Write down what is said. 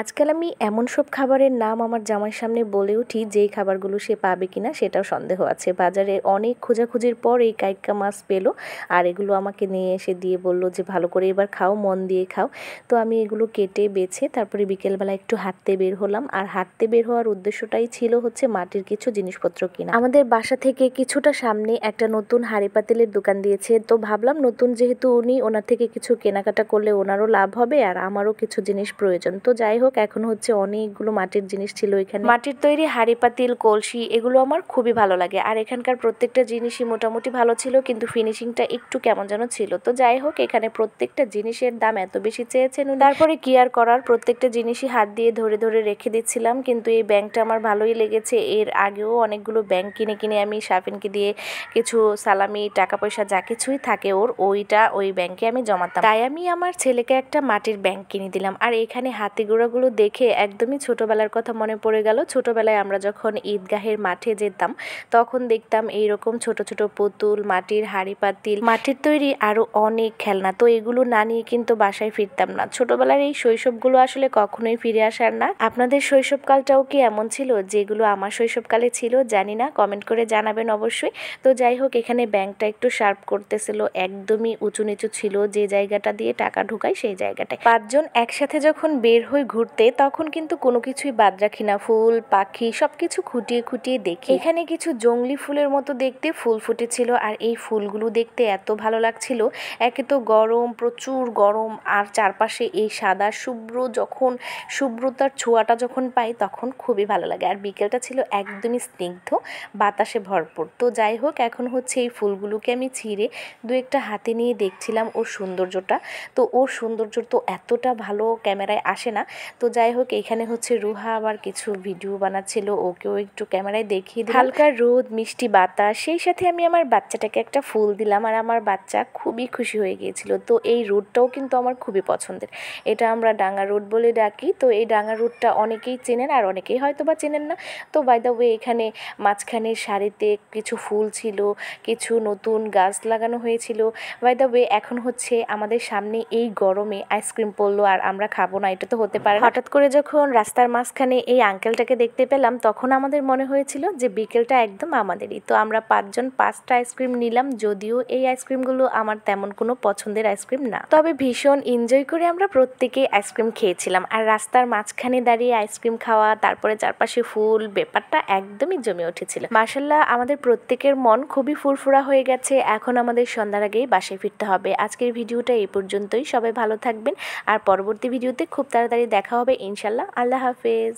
আজকাল আমি এমন সব খাবারের নাম আমার জামাইয়ের সামনে বলে উঠি যেই খাবারগুলো সে পাবে কিনা সেটাও সন্দেহ আছে। বাজারে অনেক খোঁজাখুঁজির পর এই কাইক্কা মাছ পেলো আর এগুলো আমাকে নিয়ে এসে দিয়ে বলল যে ভালো করে এবার খাও, মন দিয়ে খাও। তো আমি এগুলো কেটে বেছে তারপরে বিকেলবেলা একটু হাঁটতে বের হলাম। আর হাঁটতে বের হওয়ার উদ্দেশ্যটাই ছিল হচ্ছে মাটির কিছু জিনিসপত্র কিনা। আমাদের বাসা থেকে কিছুটা সামনে একটা নতুন হাঁড়ি পাতিলের দোকান দিয়েছে, তো ভাবলাম নতুন যেহেতু উনি, ওনার থেকে কিছু কেনাকাটা করলে ওনারও লাভ হবে আর আমারও কিছু জিনিস প্রয়োজন। তো যাই হোক, এখন হচ্ছে অনেকগুলো মাটির জিনিস ছিল এখানে। মাটির তৈরি হাঁড়ি পাতিল, কলসি এগুলো আমার খুবই ভালো লাগে। আর এখানকার প্রত্যেকটা জিনিসই মোটামুটি ভালো ছিল, কিন্তু ফিনিশিংটা একটু কেমন যেন ছিল। তো যাই হোক, এখানে প্রত্যেকটা জিনিসের দাম এত বেশি চেয়েছেন। তারপরে কি আর করার, প্রত্যেকটা জিনিসই হাত দিয়ে ধরে ধরে রেখে দিচ্ছিলাম। কিন্তু এই ব্যাংকটা আমার ভালোই লেগেছে। এর আগেও অনেকগুলো ব্যাংক কিনে কিনে আমি শাফিনকে দিয়ে কিছু সালামি, টাকা পয়সা যা কিছুই থাকে ওই ব্যাংকে আমি জমাতাম। তাই আমি আমার ছেলেকে একটা মাটির ব্যাংক কিনে দিলাম। আর এখানে হাতি ঘোড়াগুলো দেখে একদমই ছোটবেলার কথা মনে পড়ে গেল। ছোটবেলায় আমরা যখন ঈদগাহের মাঠে যেতাম তখন দেখতাম এইরকম ছোট ছোট পুতুল, মাটির হাঁড়ি পাতিল, মাটির তৈরি আরো অনেক খেলনা। তো এগুলো না নিয়ে কিন্তু বাসায় ফিরতাম না। ছোটবেলার এই শৈশবগুলো আসলে কখনোই ফিরে আসার না। আপনাদের শৈশবকালটাও কি এমন ছিল যেগুলো আমার শৈশবকালে ছিল? জানি না, কমেন্ট করে জানাবেন অবশ্যই। তো যাই হোক, এখানে ব্যাংকটা একটু শার্প করতেছিল, একদমই উঁচু নিচু ছিল, যে জায়গাটা দিয়ে টাকা ঢোকায় সেই জায়গাটায়। 5 জন একসাথে যখন বের হই ঘুরতে তখন কিন্তু কোনো কিছুই বাদ রাখি না, ফুল পাখি সবকিছু খুঁটিয়ে খুঁটিয়ে দেখি। এখানে কিছু জংলি ফুলের মতো দেখতে ফুল ফুটেছিল, আর এই ফুলগুলো দেখতে এত ভালো লাগছিল। একে তো গরম, প্রচুর গরম, আর চারপাশে এই সাদা শুভ্রতার ছোঁয়াটা যখন পাই তখন খুবই ভালো লাগে। আর বিকেলটা ছিল একদমই স্নিগ্ধ, বাতাসে ভরপুর। তো যাই হোক, এখন হচ্ছে এই ফুলগুলোকে আমি ছিঁড়ে দু একটা হাতে নিয়ে দেখছিলাম ওর সৌন্দর্যটা। তো ওর সৌন্দর্য তো এতটা ভালো ক্যামেরায় আসে না। তো যাই হোক, এখানে হচ্ছে রুহা আবার কিছু ভিডিও বানাচ্ছিল, ওকেও একটু ক্যামেরায় দেখিয়ে দিলাম। হালকা রোদ, মিষ্টি বাতাস, সেই সাথে আমি আমার বাচ্চাটাকে একটা ফুল দিলাম আর আমার বাচ্চা খুবই খুশি হয়ে গিয়েছিল। তো এই রোডটাও কিন্তু আমার খুবই পছন্দের। এটা আমরা ডাঙ্গা রোড বলে ডাকি। তো এই ডাঙ্গা রোডটা অনেকেই চেনেন আর অনেকেই হয়তো বা চেনেন না। তো বাই দ্য ওয়ে, এখানে মাঝখানের সারিতে কিছু ফুল ছিল, কিছু নতুন গাছ লাগানো হয়েছিল। বাই দ্য ওয়ে, এখন হচ্ছে আমাদের সামনে এই গরমে আইসক্রিম পড়লো আর আমরা খাবো না, এটা তো হতে পারে না। হঠাৎ করে যখন রাস্তার মাঝখানে এই আঙ্কেলটাকে দেখতে পেলাম তখন আমাদের মনে হয়েছিল যে বিকেলটা একদম আমাদেরই। তো আমরা 5 জন 5টা আইসক্রিম নিলাম, যদিও এই আইসক্রিমগুলো আমার তেমন কোনো পছন্দের আইসক্রিম না, তবে ভীষণ এনজয় করে আমরা প্রত্যেকেই আইসক্রিম খেয়েছিলাম। আর রাস্তার মাঝখানে দাঁড়িয়ে আইসক্রিম খাওয়া, তারপরে চারপাশে ফুল, ব্যাপারটা একদমই জমে উঠেছিল। মাশাআল্লাহ, আমাদের প্রত্যেকের মন খুবই ফুরফুরা হয়ে গেছে। এখন আমাদের সন্ধ্যার আগেই বাসায় ফিরতে হবে। আজকের ভিডিওটা এই পর্যন্তই। সবাই ভালো থাকবেন আর পরবর্তী ভিডিওতে খুব তাড়াতাড়ি দেখা হবে ইনশাল্লাহ। আল্লাহ হাফেজ।